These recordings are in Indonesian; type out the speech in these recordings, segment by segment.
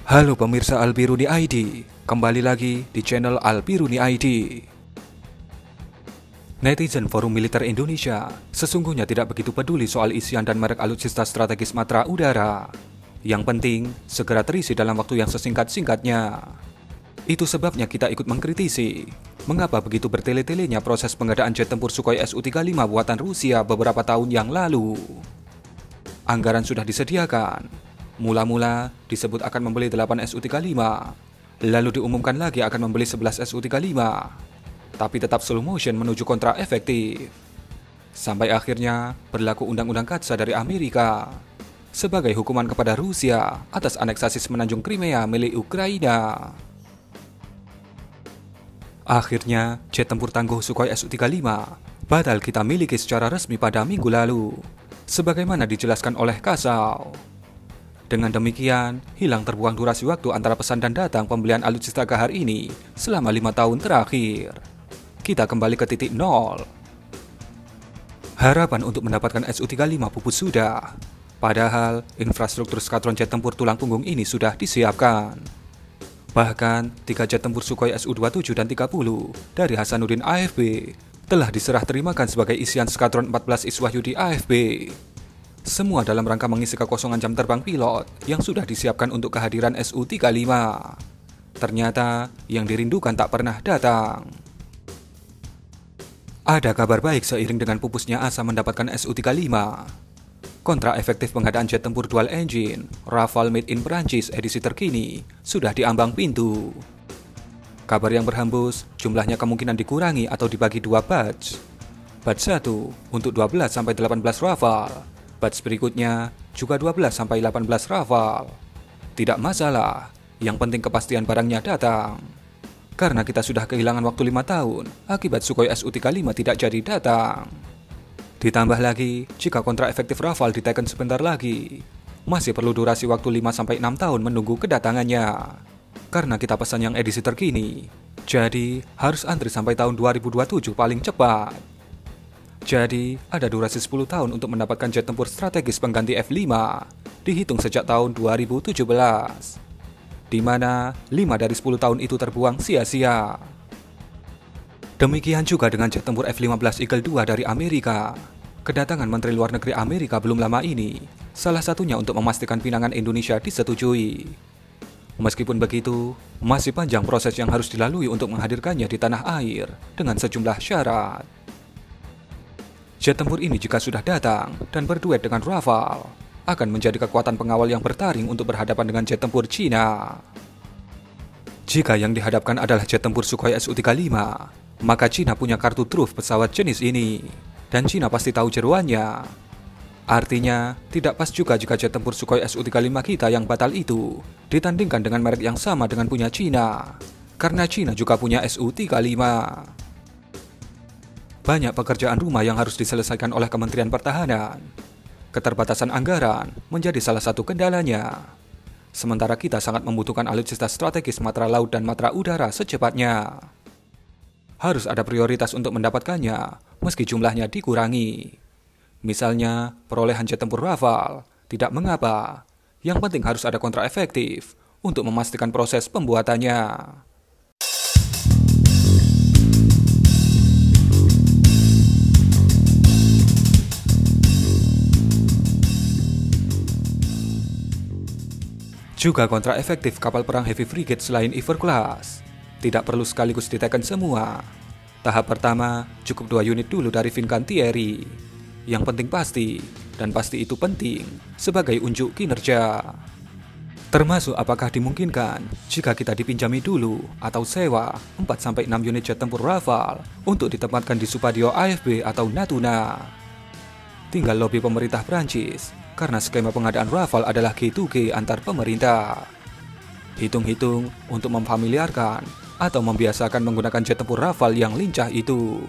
Halo pemirsa Albiruni ID, kembali lagi di channel Albiruni ID. Netizen Forum Militer Indonesia sesungguhnya tidak begitu peduli soal isian dan merek alutsista strategis matra udara. Yang penting, segera terisi dalam waktu yang sesingkat-singkatnya. Itu sebabnya kita ikut mengkritisi mengapa begitu bertele-telenya proses pengadaan jet tempur Sukhoi Su-35 buatan Rusia beberapa tahun yang lalu. Anggaran sudah disediakan. Mula-mula disebut akan membeli 8 Su-35, lalu diumumkan lagi akan membeli 11 Su-35, tapi tetap slow motion menuju kontrak efektif. Sampai akhirnya berlaku Undang-Undang Katsa dari Amerika sebagai hukuman kepada Rusia atas aneksasi semenanjung Crimea milik Ukraina. Akhirnya, jet tempur tangguh Sukhoi Su-35 batal kita miliki secara resmi pada minggu lalu, sebagaimana dijelaskan oleh Kasau. Dengan demikian, hilang terbuang durasi waktu antara pesan dan datang pembelian alutsista Kahar ini selama 5 tahun terakhir. Kita kembali ke titik nol. Harapan untuk mendapatkan Su-35 pupus sudah, padahal infrastruktur skadron jet tempur tulang punggung ini sudah disiapkan. Bahkan, 3 jet tempur Sukhoi Su-27 dan 30 dari Hasanuddin AFB telah diserah terimakan sebagai isian skadron 14 Iswahyudi AFB. Semua dalam rangka mengisi kekosongan jam terbang pilot yang sudah disiapkan untuk kehadiran Su-35. Ternyata yang dirindukan tak pernah datang. Ada kabar baik seiring dengan pupusnya asa mendapatkan Su-35. Kontrak efektif pengadaan jet tempur dual engine Rafale Made in Prancis edisi terkini sudah diambang pintu. Kabar yang berhembus, jumlahnya kemungkinan dikurangi atau dibagi 2 batch. Batch 1 untuk 12-18 Rafale. Batch berikutnya juga 12-18 Rafale. Tidak masalah, yang penting kepastian barangnya datang. Karena kita sudah kehilangan waktu 5 tahun akibat Sukhoi Su-35 tidak jadi datang. Ditambah lagi, jika kontrak efektif Rafale diteken sebentar lagi, masih perlu durasi waktu 5-6 tahun menunggu kedatangannya. Karena kita pesan yang edisi terkini, jadi harus antri sampai tahun 2027 paling cepat. Jadi, ada durasi 10 tahun untuk mendapatkan jet tempur strategis pengganti F-5, dihitung sejak tahun 2017. Di mana 5 dari 10 tahun itu terbuang sia-sia. Demikian juga dengan jet tempur F-15 Eagle II dari Amerika. Kedatangan Menteri Luar Negeri Amerika belum lama ini, salah satunya untuk memastikan pinangan Indonesia disetujui. Meskipun begitu, masih panjang proses yang harus dilalui untuk menghadirkannya di tanah air dengan sejumlah syarat. Jet tempur ini jika sudah datang dan berduet dengan Rafale, akan menjadi kekuatan pengawal yang bertaring untuk berhadapan dengan jet tempur Cina. Jika yang dihadapkan adalah jet tempur Sukhoi Su-35, maka Cina punya kartu truf pesawat jenis ini, dan Cina pasti tahu jeroannya. Artinya, tidak pas juga jika jet tempur Sukhoi Su-35 kita yang batal itu ditandingkan dengan merek yang sama dengan punya Cina, karena Cina juga punya Su-35. Banyak pekerjaan rumah yang harus diselesaikan oleh Kementerian Pertahanan. Keterbatasan anggaran menjadi salah satu kendalanya. Sementara kita sangat membutuhkan alutsista strategis matra laut dan matra udara secepatnya. Harus ada prioritas untuk mendapatkannya, meski jumlahnya dikurangi. Misalnya, perolehan jet tempur Rafale, tidak mengapa. Yang penting harus ada kontrak efektif untuk memastikan proses pembuatannya. Juga kontrak efektif kapal perang heavy frigate selain Iver Class. Tidak perlu sekaligus diteken semua. Tahap pertama, cukup 2 unit dulu dari Fincantieri. Yang penting pasti, dan pasti itu penting, sebagai unjuk kinerja. Termasuk apakah dimungkinkan jika kita dipinjami dulu atau sewa 4-6 unit jet tempur Rafale untuk ditempatkan di Supadio AFB atau Natuna. Tinggal lobby pemerintah Prancis, karena skema pengadaan Rafale adalah G2G antar pemerintah. Hitung-hitung untuk memfamiliarkan atau membiasakan menggunakan jet tempur Rafale yang lincah itu.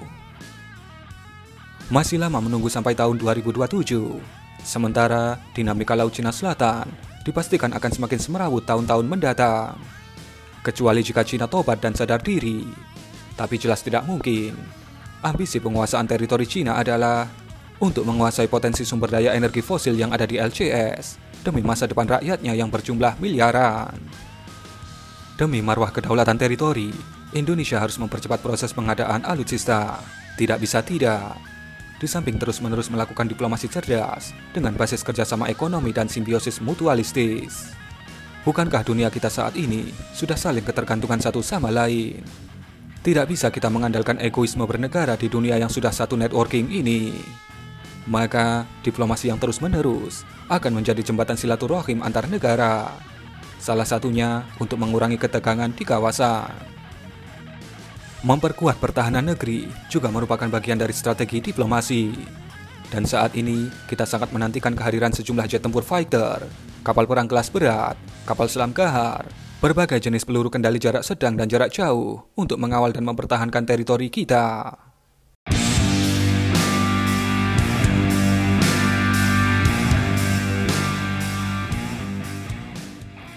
Masih lama menunggu sampai tahun 2027. Sementara dinamika Laut Cina Selatan dipastikan akan semakin semerawut tahun-tahun mendatang. Kecuali jika Cina tobat dan sadar diri. Tapi jelas tidak mungkin. Ambisi penguasaan teritori Cina adalah untuk menguasai potensi sumber daya energi fosil yang ada di LCS demi masa depan rakyatnya yang berjumlah miliaran. Demi marwah kedaulatan teritori, Indonesia harus mempercepat proses pengadaan alutsista. Tidak bisa tidak. Di samping terus-menerus melakukan diplomasi cerdas dengan basis kerjasama ekonomi dan simbiosis mutualistis. Bukankah dunia kita saat ini sudah saling ketergantungan satu sama lain? Tidak bisa kita mengandalkan egoisme bernegara di dunia yang sudah satu networking ini. Maka, diplomasi yang terus-menerus akan menjadi jembatan silaturahim antar negara. Salah satunya untuk mengurangi ketegangan di kawasan. Memperkuat pertahanan negeri juga merupakan bagian dari strategi diplomasi. Dan saat ini, kita sangat menantikan kehadiran sejumlah jet tempur fighter, kapal perang kelas berat, kapal selam Kahar, berbagai jenis peluru kendali jarak sedang dan jarak jauh untuk mengawal dan mempertahankan teritori kita.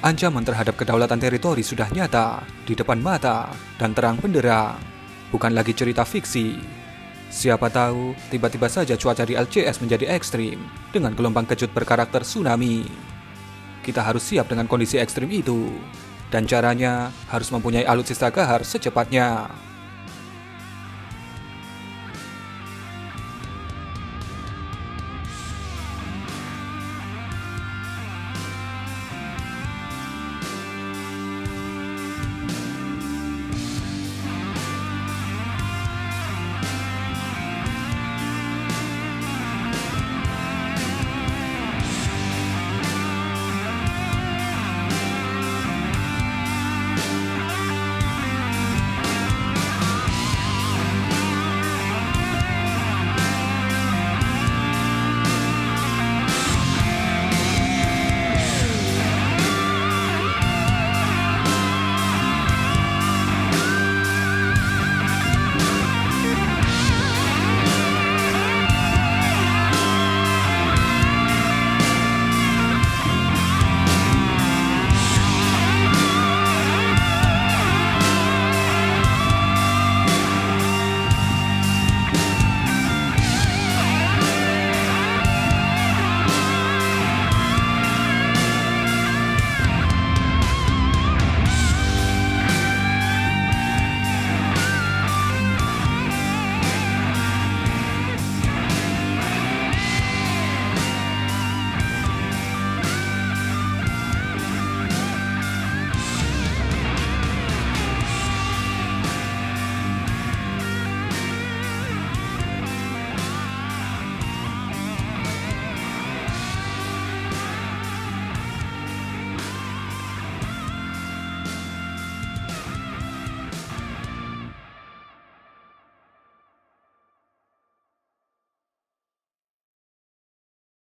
Ancaman terhadap kedaulatan teritori sudah nyata, di depan mata, dan terang benderang. Bukan lagi cerita fiksi. Siapa tahu, tiba-tiba saja cuaca di LCS menjadi ekstrim, dengan gelombang kejut berkarakter tsunami. Kita harus siap dengan kondisi ekstrim itu. Dan caranya harus mempunyai alutsista Kahar secepatnya.